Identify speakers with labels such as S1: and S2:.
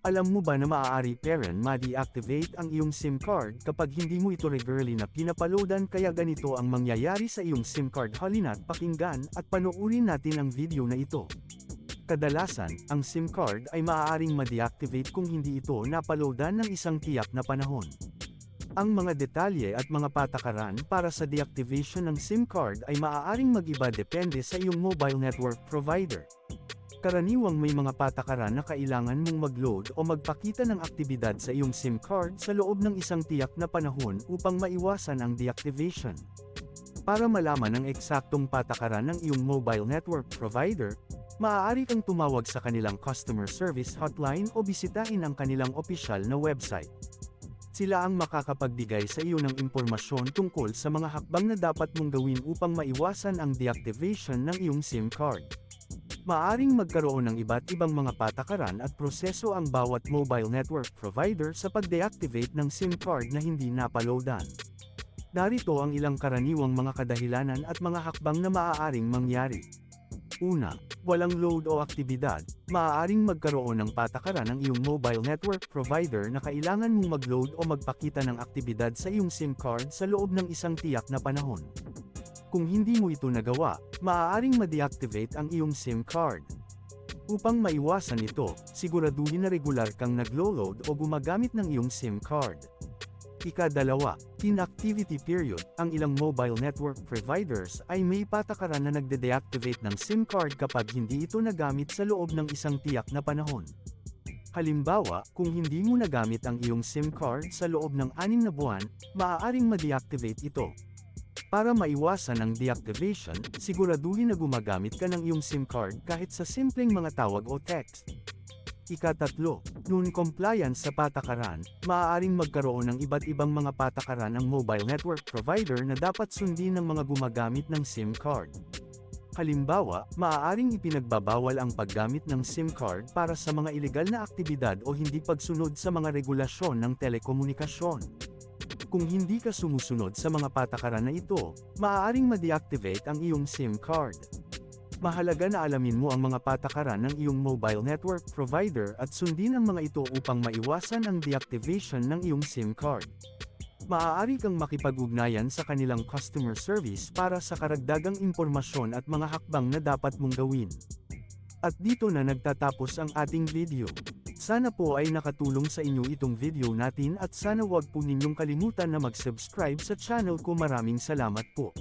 S1: Alam mo ba na maaari ma-deactivate ang iyong SIM card kapag hindi mo ito regularly na pinapaloadan, kaya ganito ang mangyayari sa iyong SIM card. Halina't pakinggan at panoorin natin ang video na ito. Kadalasan, ang SIM card ay maaaring ma-deactivate kung hindi ito napaloadan ng isang tiyak na panahon. Ang mga detalye at mga patakaran para sa deactivation ng SIM card ay maaaring mag-iba depende sa iyong mobile network provider. Karaniwang may mga patakaran na kailangan mong mag-load o magpakita ng aktibidad sa iyong SIM card sa loob ng isang tiyak na panahon upang maiwasan ang deactivation. Para malaman ang eksaktong patakaran ng iyong mobile network provider, maaari kang tumawag sa kanilang customer service hotline o bisitahin ang kanilang opisyal na website. Sila ang makakapagbigay sa iyo ng impormasyon tungkol sa mga hakbang na dapat mong gawin upang maiwasan ang deactivation ng iyong SIM card. Maaring magkaroon ng iba't ibang mga patakaran at proseso ang bawat mobile network provider sa pag-deactivate ng SIM card na hindi napaloadan. Narito ang ilang karaniwang mga kadahilanan at mga hakbang na maaaring mangyari. Una, walang load o aktibidad. Maaaring magkaroon ng patakaran ng iyong mobile network provider na kailangan mong mag-load o magpakita ng aktibidad sa iyong SIM card sa loob ng isang tiyak na panahon. Kung hindi mo ito nagawa, maaaring ma-deactivate ang iyong SIM card. Upang maiwasan ito, siguraduhin na regular kang naglo-load o gumagamit ng iyong SIM card. Ika-2, inactivity period. Ang ilang mobile network providers ay may patakaran na nagde-deactivate ng SIM card kapag hindi ito nagamit sa loob ng isang tiyak na panahon. Halimbawa, kung hindi mo nagamit ang iyong SIM card sa loob ng 6 na buwan, maaaring ma-deactivate ito. Para maiwasan ang deactivation, siguraduhin na gumagamit ka ng iyong SIM card kahit sa simpleng mga tawag o text. Ika-3, non-compliance sa patakaran. Maaaring magkaroon ng iba't ibang mga patakaran ang mobile network provider na dapat sundin ng mga gumagamit ng SIM card. Halimbawa, maaaring ipinagbabawal ang paggamit ng SIM card para sa mga ilegal na aktibidad o hindi pagsunod sa mga regulasyon ng telekomunikasyon. Kung hindi ka sumusunod sa mga patakaran na ito, maaaring ma-deactivate ang iyong SIM card. Mahalaga na alamin mo ang mga patakaran ng iyong mobile network provider at sundin ang mga ito upang maiwasan ang deactivation ng iyong SIM card. Maaari kang makipag-ugnayan sa kanilang customer service para sa karagdagang impormasyon at mga hakbang na dapat mong gawin. At dito na nagtatapos ang ating video. Sana po ay nakatulong sa inyo itong video natin at sana wag po ninyong kalimutan na mag-subscribe sa channel ko. Maraming salamat po.